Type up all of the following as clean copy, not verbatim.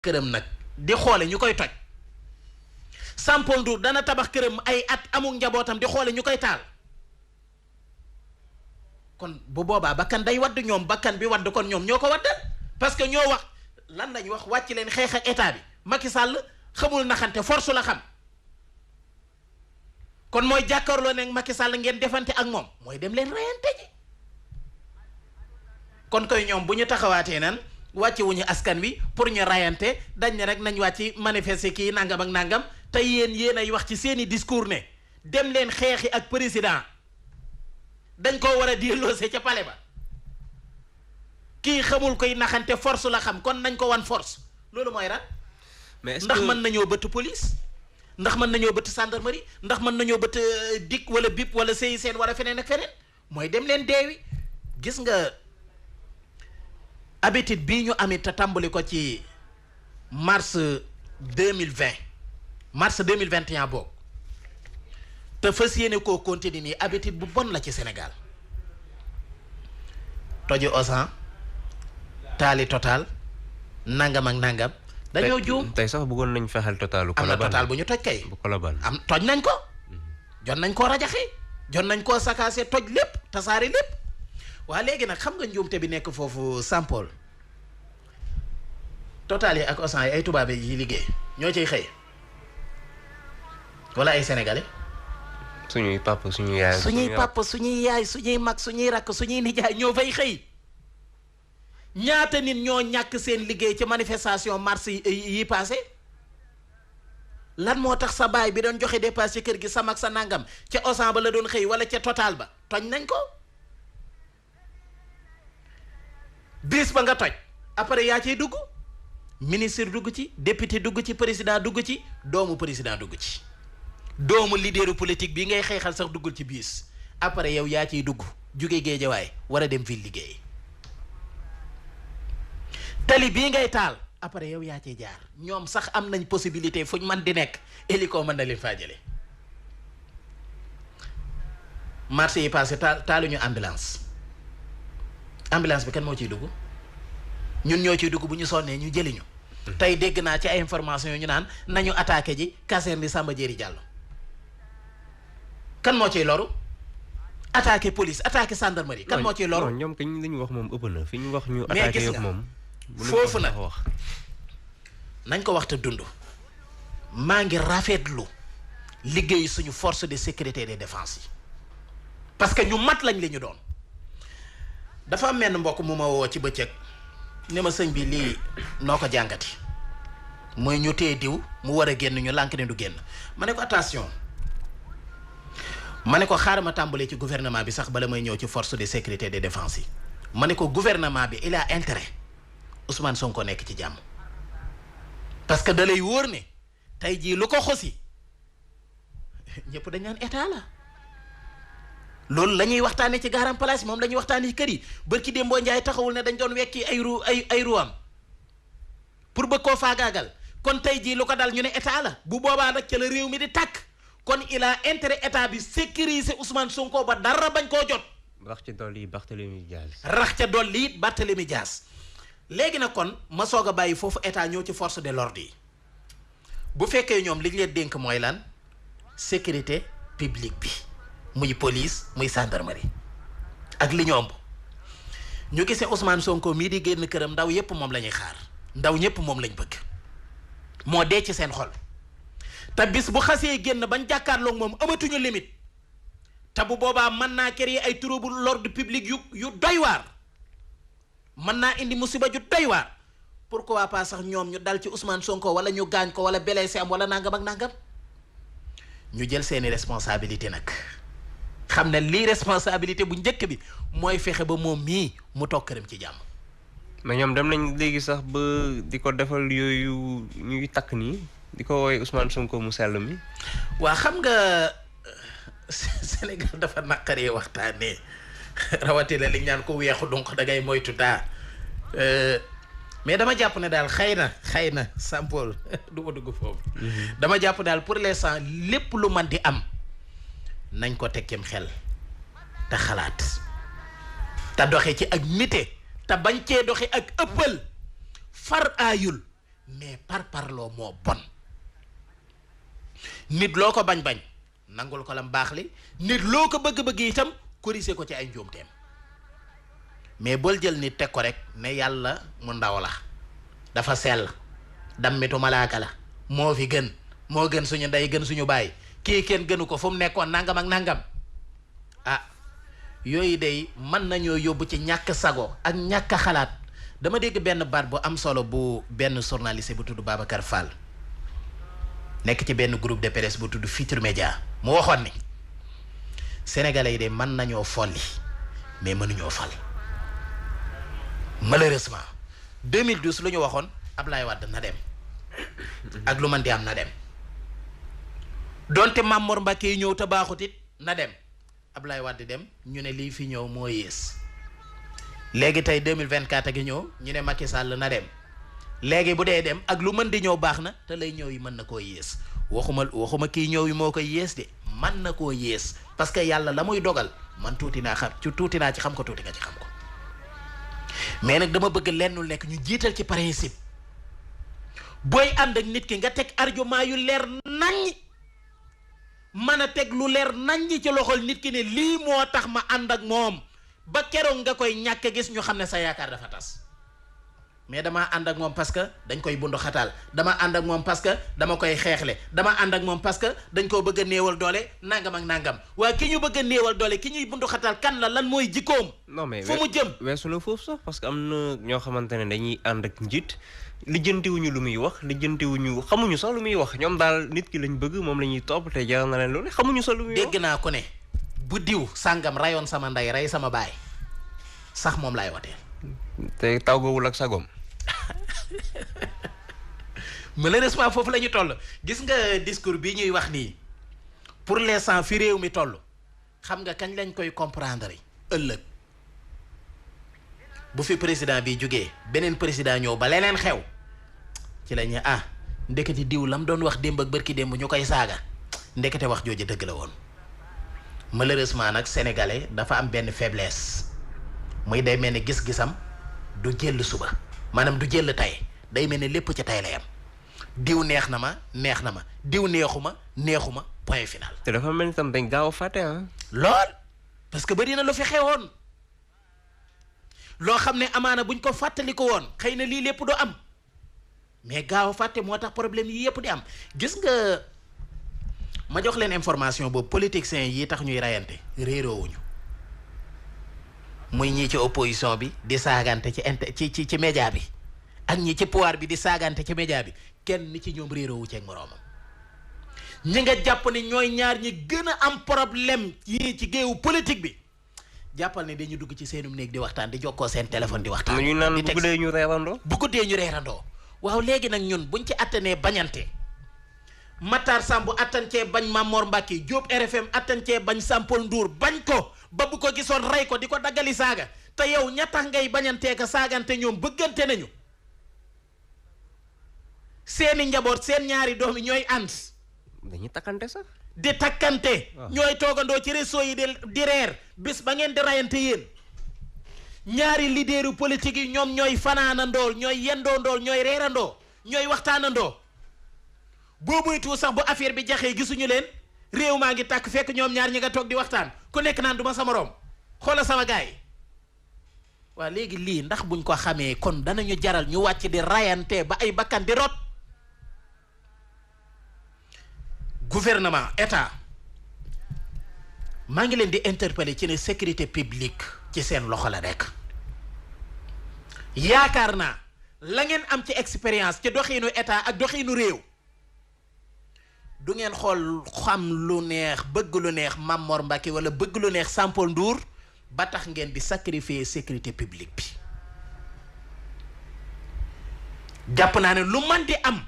këram nag di xoole ñu koy toj Sampol Ndour dana tabax këram ay at amul njabootam di xoole ñu koy taal kon bu boobaa bakkan day wadd ñoom bakkan bi wadd kon ñoom ñoo ko waddal parce que ñoo wax lan lañ wax wàcc leen xeex ak état bi Macky Sall xamul naxante force la xam kon mooy jàkkaarloo ne Macky Sall ngeen defante ak moom mooy dem leen reyante ji kon koy ñoom bu ñu taxawaatee nan wàcce wuñu askan wi pour ñu rayante dañ ne rek nañ wàcc manifester kii nangam ak nangam te yéen ay wax ci seeni discours ne dem leen xeexi ak président dañ ko war a delloose ca palais ba kii xamul koy naxante force la xam kon nañ ko wan force loolu mooy ran mais ndax mën nañoo bëtt police ndax mën nañoo bëtt gendarmerie ndax mën nañoo bëtt DIC wala BIP wala CICN wala feneen ak feneen mooy dem leen deewi gis nga habitude bii ñu amit te tàmbali ko ci mars 2020 mars 2021 boobu te fas yéene koo continuer nii habitude bu bon la ci Sénégal toji Auchan taali Total nangam ak nangam dañoo juum tey sax bëggoon nañ fexel Totalu am na Total bu ñu toj kay bu Colobane am toj nañ ko jot nañ koo rajaxe jot nañ koo sakaase toj lépp tasaare lépp waa léegi nag xam nga njuumte bi nekk foofu Sampol Total yi ak Auchan yi ay tubaab yi liggéey ñoo ciy xëy wala ay sénégalais suñuy papa suñuy yaay suñuy yaay suñuy mag suñuy rakk suñuy nijaay ñoo fay xëy ñaata nit ñoo ñàkk seen liggéey ci manifestation mars yi passé lan moo tax sa baay bi doon joxe dépasse ci kër gi sa mag sa nangam ca Auchan ba la doon xëy wala ca Total ba toj nañ ko bis ba nga toj après yaa ciy dugg ministre dugg ci député dugg ci président dugg ci doomu président dugg ci doomu leaderu politique bi ngay xeexal sax duggul ci biis après yow yaa ciy dugg jóge Géejawaay war a dem fii liggéey tali bii ngay taal après yow yaa ciy jaar ñoom sax am nañ possibilité fuñ man di nekk hélico mën na leen faa jële marché yi passé taaluñu ambulance bi kan moo ciy dugg ñun ñoo ciy dugg bu ñu sonnee ñu jëliñu tey dégg naa ci ay information yu ñu naan nañu attaqué ji caserne di Samba Diéry Diallo kan moo ciy loru attaqué police attaqué gendarmerie kan moo ciy loru ñoom kañ li ñu wax moom ëpp na fi ñu wax ñu mais attaqué gis yëpp nga moom foofu nag nañ ko wax te dund maa ngi rafetlu liggéeyu suñu force de sécurité et de défense yi parce que ñu mat lañ li ñu doon dafa am menn mbokk mu ma woo ci bëccëg ne ma sëñ bi lii noo ko jàngati mooy ñu téye diw mu war a génn ñu lànk ne du génn ma ne ko attention ma ne ko xaaral ma tàmbalee ci gouvernement bi sax bala may ñëw ci force de sécurité et de défense yi ma ne ko gouvernement bi il a intérêt Ousmane Sonko nekk ci jàmm parce que da lay wóor ne tey jii lu ko xosi ñëpp dañ naan état la loolu la ñuy waxtaanee ci garam place moom la ñuy waxtaanee ci kër yi bërki Dembo Njaay taxawul ne dañ doon wekki ay ruwam pour bëgg koo faagaagal kon tey jii lu ko dal ñu ne état la bu boobaa nag ca la réew mi di tàkk kon il a intérêt état bi sécuriser Ousmane Sonko ba dara bañ koo jot. rax ca dolli Barthélémy Dias. rax ca dolli Barthélémy Dias léegi nag kon ma soog a bàyyi foofu état ñëw ci force de l'ordre yi bu fekkee ñoom li ñu leen dénk mooy lan sécurité publique bi. muy police muy gendarmerie ak li ñoom ñu gisee Ousmane Sonko mii di génn këram ndaw yépp moom la ñuy xaar ndaw ñépp moom lañ bëgg moo dee ci seen xol te bis bu xasee génn bañ jàkkaarloog moom amatuñu limite te bu boobaa mën naa créer ay trouble l'ordre public yu doy waar mën naa indi musiba ju doy waar pourquoi pas sax ñoom ñu dal ci Ousmane Sonko wala ñu gaañ ko wala blessé am wala nangam ak nangam ñu jël seeni responsabilité nag xam ne lii responsabilité bu njëkk bi mooy fexe ba moom mii mu toog këram ci jàmm. mais ñoom dem nañ léegi sax ba di ko defal yooyu ñuy takk nii di ko woowee Ousmane Sonko mu sell mi. waa xam nga Sénégal dafa naqaree waxtaanee rawatina li ñu naan ko weexu donc dangay moytu daa mais dama jàpp ne daal xëy na Sampol du ma dugg foofu. dama jàpp daal pour l'instant lépp lu man di am. nañ ko tekkim xel te xalaat te doxe ci ak nite te bañ cee doxe ak ëppal far aayul mais parloo moo bon. nit loo ko bañ nangul ko lam baax li nit loo ko bëgg itam corriger ko ci ay njuumteem mais bol jël nit teg ko rek ne yàlla mu ndaw la dafa sell dammitu malaaka la moo fi gën moo gën suñu ndey gën suñu baay kii kenn gënu ko fu mu nekkoon nangam ak nangam ah yooyu day mën nañoo yóbbu ci ñàkk sago ak ñàkk xalaat. dama dégg benn baat bu am solo bu benn journaliste bu tudd Babacar Fall nekk ci benn groupe de presse bu tudd Futurs Médias mu waxoon ni sénégalais yi de mën nañoo folli mais mënuñoo fal. malheureusement 2012 lu ñu waxoon Ablaye Wade na dem ak lu mën di am na dem donte Mamor Mbacke yi ñëw te baaxut it na dem Ablaye Wade dem ñu ne lii fi ñëw moo yées léegi tey 2024 gi ñëw ñu ne Macky Sall na dem léegi bu dee dem ak lu mën di ñëw baax na te lay ñëw yi mën na koo yées waxuma kii ñëw yi moo koy yées de mën na koo yées parce que yàlla la muy dogal man tuuti naa ci xam ko tuuti nga ci xam ko mais nag dama bëgg lennul nekk ñu jiital ci principe booy ànd ak nit ki nga teg argument yu leer naññ mën a teg lu leer naññ ci loxol nit ki ne lii moo tax ma ànd ak moom ba keroog nga koy ñàkk gis ñu xam ne sa yaakaar dafa tas mais dama ànd ak moom parce que dañ koy bundu xataal dama ànd ak moom parce que dama koy xeexle dama ànd ak moom parce que dañ koo bëgg a néewal doole nangam ak nangam waaye ki ñu bëgg a néewal doole ki ñuy bundu xataal kan la lan mooy jikkoom. non mais fu mu jëm weesu na foofu sax parce que am na ñoo xamante ne dañuy ànd ak njiit lijjantiwuñu lu muy wax lijjantiwuñu xamuñu sax lu muy wax ñoom daal nit ki lañ bëgg moom la ñuy topp te jaral na leen loolu xamuñu sax lu muy wax. dégg naa ko ne bu diw sàngam rayoon sama ndey rey sama baay sax moom laay watee. te tàggoowul ak sagom. malheureusement foofu la ñu toll gis nga discours bi ñuy wax nii pour l'instant fi réew mi toll xam nga kañ lañ koy comprendre ëllëg bu fi président bi jógee beneen président ñëw ba leneen xew ci la ñu ndekete diw lam doon wax démb ak bërki démb ñu koy saaga ndekete wax jooju dëgg la woon. malheureusement nag sénégalais dafa am benn faiblesse muy day mel ni gis-gisam du jël suba maanaam du jël tey day mel ni lépp ci tey la yam diw neex na ma diw neexuma point final. te dafa mel ni tam dañ gaaw a fàtte lool parce que bari na lu fi xewoon loo xam ne amaana buñ ko fàttali ko woon xëy na lii lépp du am mais gaaw a fàtte moo tax problème yi yëpp di am gis nga ma jox leen information boobu politiciens yi tax ñuy rayante réeroowuñu muy ñii ci opposition bi di saagante ci média bi ak ñi ci pouvoir bi di saagante ci média bi kenn ci ñoom réeroowu ceeg moroomam ñi nga jàpp ne ñooy ñaar ñi gën a am problème yii ci géewu politique bi jàppal ne dañu dugg ci seenum néeg di waxtaan di jokkoo seen téléphone di waxtaan. ñu naan bu guddee ñu reerandoo. bu guddee ñu reerandoo waaw léegi nag ñun buñ ci attanee bañante Matar Samb attan cee bañ Mamor Mbacke Diop RFM attan cee bañ Sampol Ndour bañ ko ba bu ko gisoon rey ko di ko daggali saaga te yow ña tax ngay bañantee ka saagante ñoom bëggante nañu seeni njaboot seen ñaari doom yi ñooy ànd. dañuy takkante sax. di takkante. ñooy toogandoo ci réseau yi di reer bis ba ngeen di rayante yéen ñaari leaderu politique yi ñoom ñooy fanaanandoo ñooy yendoondoo ñooy reerandoo ñooy waxtaanandoo boo moytuwul sax bu affaire bi jaxee gisuñu leen réew maa ngi tàkk fekk ñoom ñaar ñi nga toog di waxtaan ku nekk naan du ma sama morom xoola sama gaay yi waa léegi lii ndax buñ ko xamee kon danañu jaral ñu wàcc di rayante ba ay bakkan di rot. gouvernement état maa ngi leen di interpeller ci ne sécurité publique ci seen loxo la nekk yaakaar naa la ngeen am ci expérience ci doxiinu état ak doxiinu réew du ngeen xool xam lu neex bëgg lu neex Mamor Mbacke wala bëgg lu neex Sampol Ndour ba tax ngeen di sacrifier sécurité publique bi jàpp naa ne lu man di am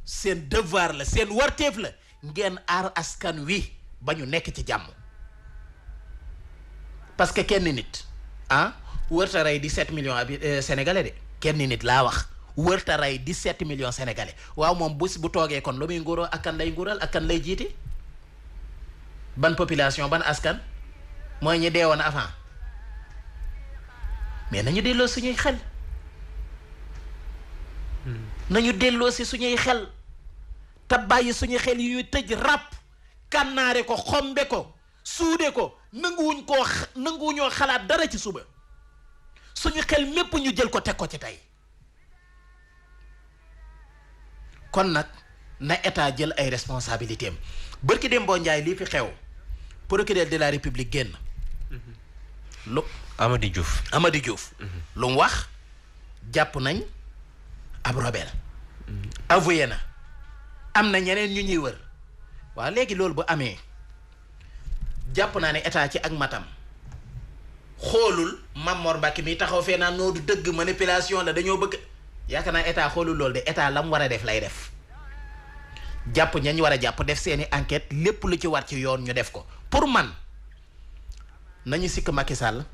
seen devoir la seen warteef la ngeen aar askan wi ba ñu nekk ci jàmm parce que kenn nit wërta rey 17 millions sénégalais de kenn nit laa wax wërta rey 17 millions sénégalais waaw moom bu toogee kon lu muy nguuroo ak kan lay nguural ak kan lay jiiti ban population ban askan mooy ñi deewoon avant mais nañu delloo suñuy xel nañu delloo si suñuy xel te bàyyi suñu xel yi ñuy tëj ràpp kànnaare ko xombe ko suude ko nanguwuñoo xalaat dara ci suba suñu xel mépp ñu jël ko teg ko ci tey kon nag na état jël ay responsabilités am bërki dem boo njaay lii fi xew procureur de la république génn lu Amady Diouf lu mu wax jàpp nañ ab rebelle avoué na am na ñeneen ñu ñuy wër waaw léegi loolu bu amee jàpp naa ne état ci ak matam xoolul Mamor Mbacke mi taxaw fee naan noo du dëgg manipulation la dañoo bëgg yaakaar naa état xoolul loolu de état la mu war a def lay def jàpp ñañ war a jàpp def seeni enquête lépp lu ci war ci yoon ñu def ko pour man nañu sikk Macky Sall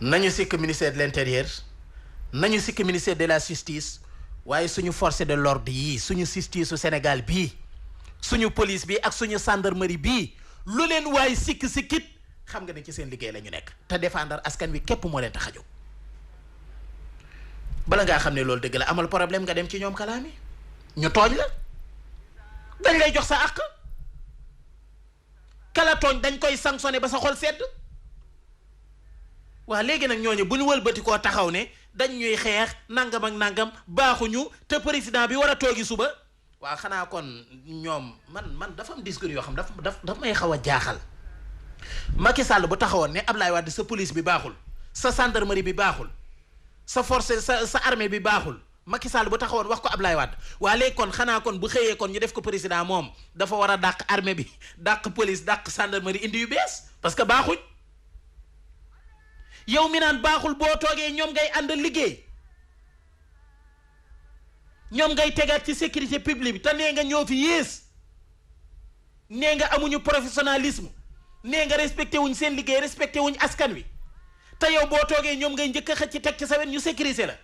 nañu sikk ministère de l'intérieur nañu sikk ministère de la justice waaye suñu force de l'ordre yi suñu justice su Sénégal bii suñu police bi ak suñu gendarmerie bii lu leen waaye sikkit xam nga ne ci seen liggéey la ñu nekk te défendre askan wi képp moo leen tax a jóg bala ngaa xam ne loolu dëgg la amal problème nga dem ci ñoom kalaami ñu tooñ la dañ lay jox sa àq kala tooñ dañ koy sanctionné ba sa xol sedd waa léegi nag ñooñu bu ñu wëlbati koo taxaw ne dañ ñuy xeex nangam ak nangam baaxuñu te président bi war a toogi suba waaw xanaa kon ñoom man dafa am discours yoo xam daf may xaw a jaaxal Macky Sall bu taxawoon ne Ablaye Wade sa police bi baaxul sa gendarmerie bi baaxul sa force sa armée bi baaxul Macky Sall bu taxawoon wax ko Ablaye Wade waa léegi kon xanaa kon bu xëyee kon ñu def ko président moom dafa war a dàq armée bi dàq police dàq gendarmerie indi yu bees parce que baaxuñ yow mi naan baaxul boo toogee ñoom ngay àndal liggéey ñoom ngay tegaat ci sécurité publique bi te nee nga ñoo fi yées nee nga amuñu professionnalisme nee nga respecté wuñ seen liggéey respecté wuñ askan wi te yow boo toogee ñoom ngay njëkk a xëcc teg ci sa wet ñu sécuriser la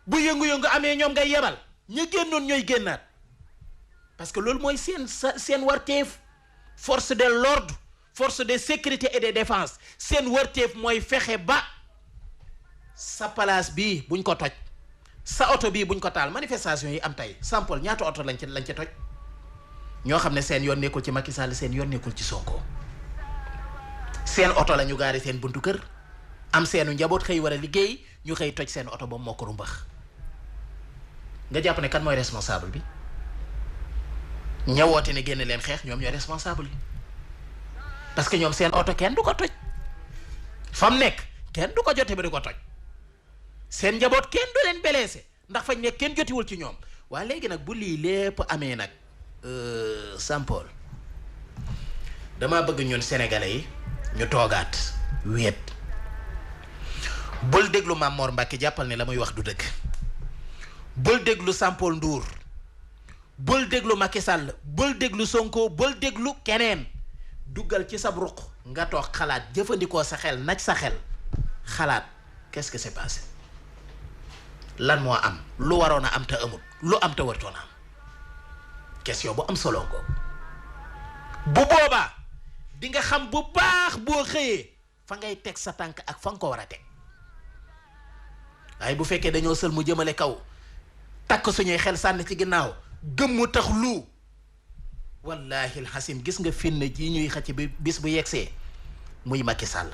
bu yëngu-yëngu amee ñoom ngay yebal ñu génnoon ñooy génnaat parce que loolu mooy seen warteef force de l'ordre force de sécurité et de défense seen warteef mooy fexe ba sa place bii buñ ko toj sa oto bii buñ ko taal manifestation yi am tey Sampol ñaata oto lañ ci toj ñoo xam ne seen yoon nekkul ci Macky Sall seen yoon nekkul ci Sonko seen oto la ñu gaari seen buntu kër am seenu njaboot xëy war a liggéey ñu xëy toj seen oto ba moo ko rumbax nga jàpp ne kan mooy responsable bi ñawoote ne génn leen xeex ñoom ñooy responsable bi parce que ñoom seen oto kenn du ko toj fa mu nekk kenn du ko jote ba di ko toj seen njaboot kenn du leen blessé ndax fañ nekk kenn jotiwul ci ñoom waa léegi nag bu lii lépp amee nag Sampol dama bëgg ñun sénégalais yi ñu toogaat weet bul déglu Mamor Mbacke jàppal ne la muy wax du dëgg bul déglu Sampol Ndour bul déglu Macky Sall bul déglu Sonko bul déglu keneen duggal ci sab ruq nga toog xalaat jëfandikoo sa xel naj sa xel xalaat qu'est-ce que c'est passé lan moo am lu waroon a am te amul lu am te wartoon a am question bu am solo ko bu boobaa di nga xam bu baax boo xëyee fa ngay teg sa tànk ak fa nga ko war a teg waaye bu fekkee dañoo sël mu jëmale kaw takk suñuy xel sànni ci ginnaaw gëmmu tax lu wallahi alxasim gis nga finne ji ñuy xëcc bi bis bu yegsee muy Macky Sall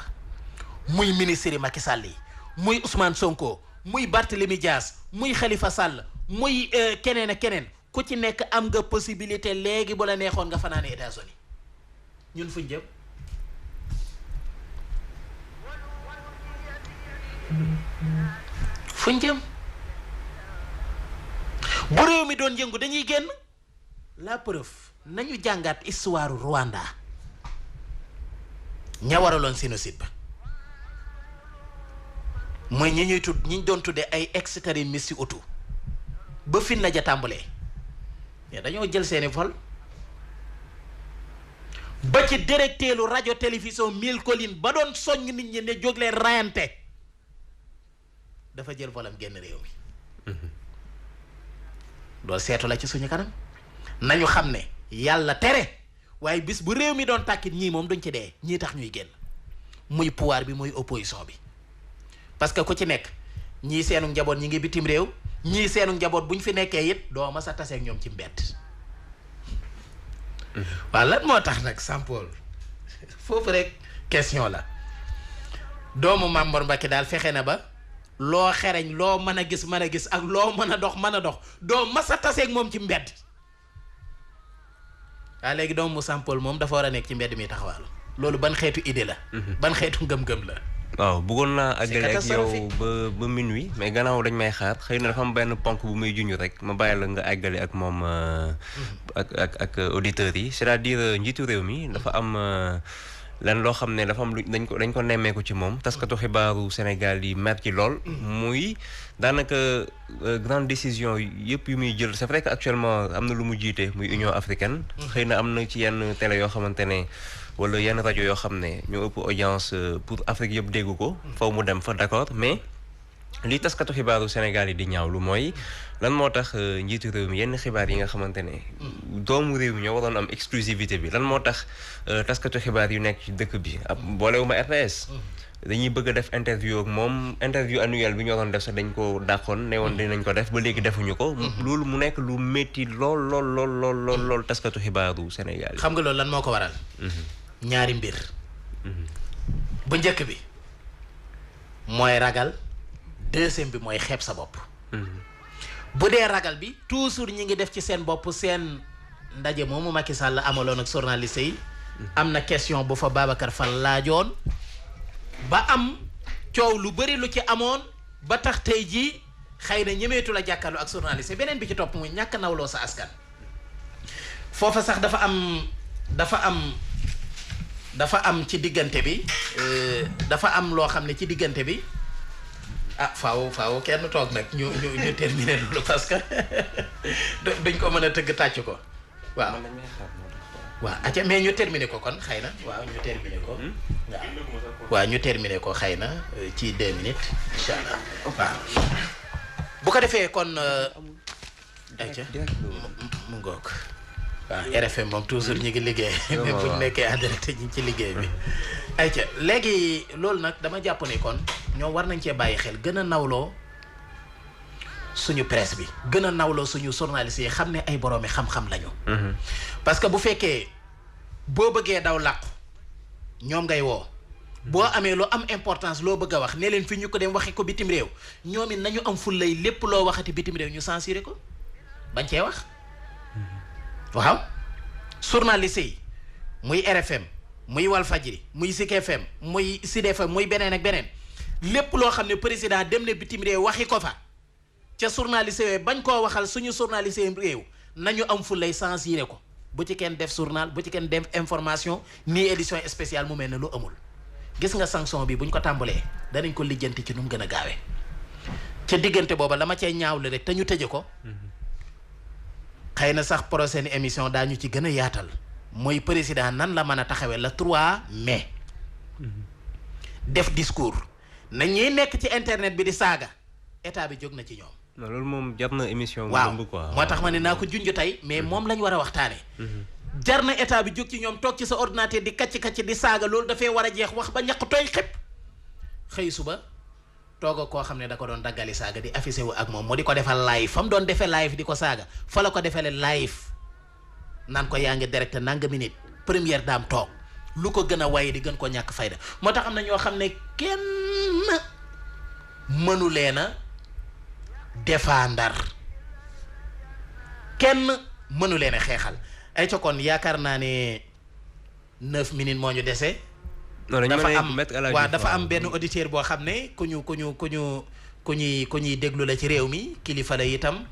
muy ministre yi Macky Sall yi muy Ousmane Sonko muy Barthélémy Dias muy Khalifa Sall muy keneen ak keneen ku ci nekk am nga possibilité léegi bu la neexoon nga fanaane États-Unis ñun fuñ jëm bu réew mi doon yëngu dañuy génn la preuve nañu jàngaat histoire Rwanda ña waraloon génocide ba mooy ñi ñu doon tuddee ay extrémistes ci auto ba fin na ja tàmbalee mais dañoo jël seeni vol ba ci directeelu rajo télévision Mille Collines ba doon soññ nit ñi ne jóg leen rayante dafa jël volam génn réew mi loolu seetu la ci suñu kanam nañu xam ne yàlla tere waaye bis bu réew mi doon tàkkit ñii moom duñ ci dee ñii tax ñuy génn muy pouvoir bi muy opposition bi parce que ku ci nekk ñii seenu njaboot ñi ngi bitim réew ñii seenu njaboot buñ fi nekkee it doo ma sa taseeg ñoom ci mbedd waaw lan moo tax nag Sampol foofu rek question la doomu Mame Mor Mbacke daal fexe na ba loo xereñ loo mën a gis ak loo mën a dox doo ma sa taseeg moom ci mbedd waaw léegi doomu mu Sampol moom dafa war a nekk ci mbedd mi taxawaalu loolu ban xeetu idée la ban xeetu ngëm-ngëm la waaw bëggoon naa àggale ak yow ba minuit mais gannaaw dañ may xaar xëy na dafa am benn ponk bu muy junj rek ma bàyyi la nga àggale ak moom ak auditeurs yi c'est-à-dire njiitu réew mi dafa am lan loo xam ne dafa am lu dañ ko nemmeeku ci moom taskatu xibaaru Sénégal yi mer ci lool muy daanaka grande décision yëpp yu muy jël c'est vrai que actuellement am na lu mu jiite muy Union africaine xëy na am na ci yenn télé yoo xamante ne wala yenn rajo yoo xam ne ñoo ëpp audience pour Afrique yëpp dégg ko faw mu dem fa d'accord mais li taskatu xibaaru Sénégal yi di ñaawlu mooy lan moo tax njiitu réew mi yenn xibaar yi nga xamante ne doomu réew mi ñoo waroon am exclusivité bi lan moo tax taskatu xibaar yu nekk ci dëkk bi boolewuma RTS dañuy bëgg a def interview ak moom interview annuelle bi ñu waroon def sax dañ ko dàqoon ne woon dinañ ko def ba léegi defuñu ko loolu mu nekk lu métti lool taskatu xibaaru Sénégal yi xam nga loolu lan moo ko waral ñaari mbir bu njëkk bi mooy ragal deuxième bi mooy xeeb sa bopp bu dee ragal bi toujours ñi ngi def ci seen bopp seen ndaje moomu Macky Sall amaloon ak journaliste yi am na question bu fa Babacar Fall laajoon ba am coow lu bari lu ci amoon ba tax tey jii xëy na ñemeetu la jàkkaarloo ak journaliste beneen bi ci topp muy ñàkk nawloo sa askan foofa sax dafa am ci diggante bi dafa am loo xam ne ci diggante bi faaw kenn toog nag ñu terminer loolu parce que duñ ko mën a tëgg tàcc ko waaw acca mais ñu terminer ko kon xëy na ñu terminer ko xëy na ci 2 minutes incha allah waaw bu ko defee kon acca mu ngoog waaw RFM moom toujours ñu ngi liggéey même bu ñu nekkee en direct ñu ci liggéey bi ayca léegi loolu nag dama jàpp ne kon ñoom war nañ cee bàyyi xel gën a nawloo suñu presse bi gën a nawloo suñu journalistes yi xam ne ay boroomi xam-xam lañu parce que bu fekkee boo bëggee daw làqu ñoom ngay woo boo amee lu am importance loo bëgg a wax ne leen fi ñu ko dem waxi ko bitim réew ñoom it nañu am fullay lépp loo waxati bitim réew ñu censuré ko bañ cee wax waaw journaliste yi muy RFM muy Walfadjri muy Zik FM muy Sud FM muy beneen ak beneen lépp loo xam ne président dem na bitim réew waxi ko fa ca journaliste yooyu bañ koo waxal suñu journaliste réew nañu am fu lay censuré ko bu ci kenn def journal bu ci kenn def information ni édition spéciale mu mel ne lu amul gis nga sanction bi buñ ko tàmbalee danañ ko lijjanti ci nu mu gën a gaawee ca diggante booba la ma cay ñaawle rek te ñu tëje ko xëy na sax prochaine émission daañu ci gën a yaatal mooy président nan la mën a taxawee le 3 mai def discours na ñuy nekk ci internet bi di saaga état bi jóg na ci ñoom. loolu moom jar na émission. waaw moo tax ma ne naa ko junj tey mais moom lañ war a waxtaanee. jar na état bi jóg ci ñoom toog ci sa ordinateur di kacc di saaga loolu dafay war a jeex wax ba ñaq tooy xëpp xëy suba. tooga koo xam ne da ko doon daggali saaga di affiché wu ak moom mu di ko defal live fa mu doon defee live di ko saaga fa la ko defee live naan ko yaa ngi direct nanga minute première dame toog lu ko gën a waye di gën ko ñàkk fayda moo tax am na ñoo xam ne kenn mënu leen a défendre kenn mënu leen a xeexal ay ca kon yaakaar naa ne 9 minutes moo ñu dese. dafa am benn auditeur boo xam ne ku ñuy déglu la ci réew mi kilifa la itam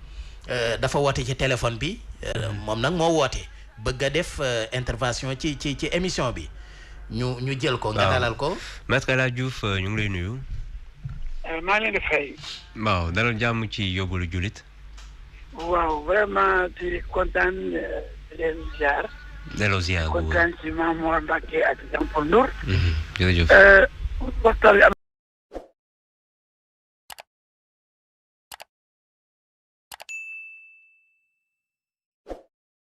dafa woote ci téléphone bi moom nag moo woote bëgg a def intervention ci émission bi ñu jël ko nga dalal ko Maître El Hadji Diouf ñu ngi lay nuyu. maa ngi leen di fay. waaw dalal jàmm ci yóbbalu jullit. waaw vraiment di kontaan di leen ziar. delloo ziar bu kontaan ci Mame Mor Mbacke ak Jean Paul Ndour. jërëjëf. waxtaan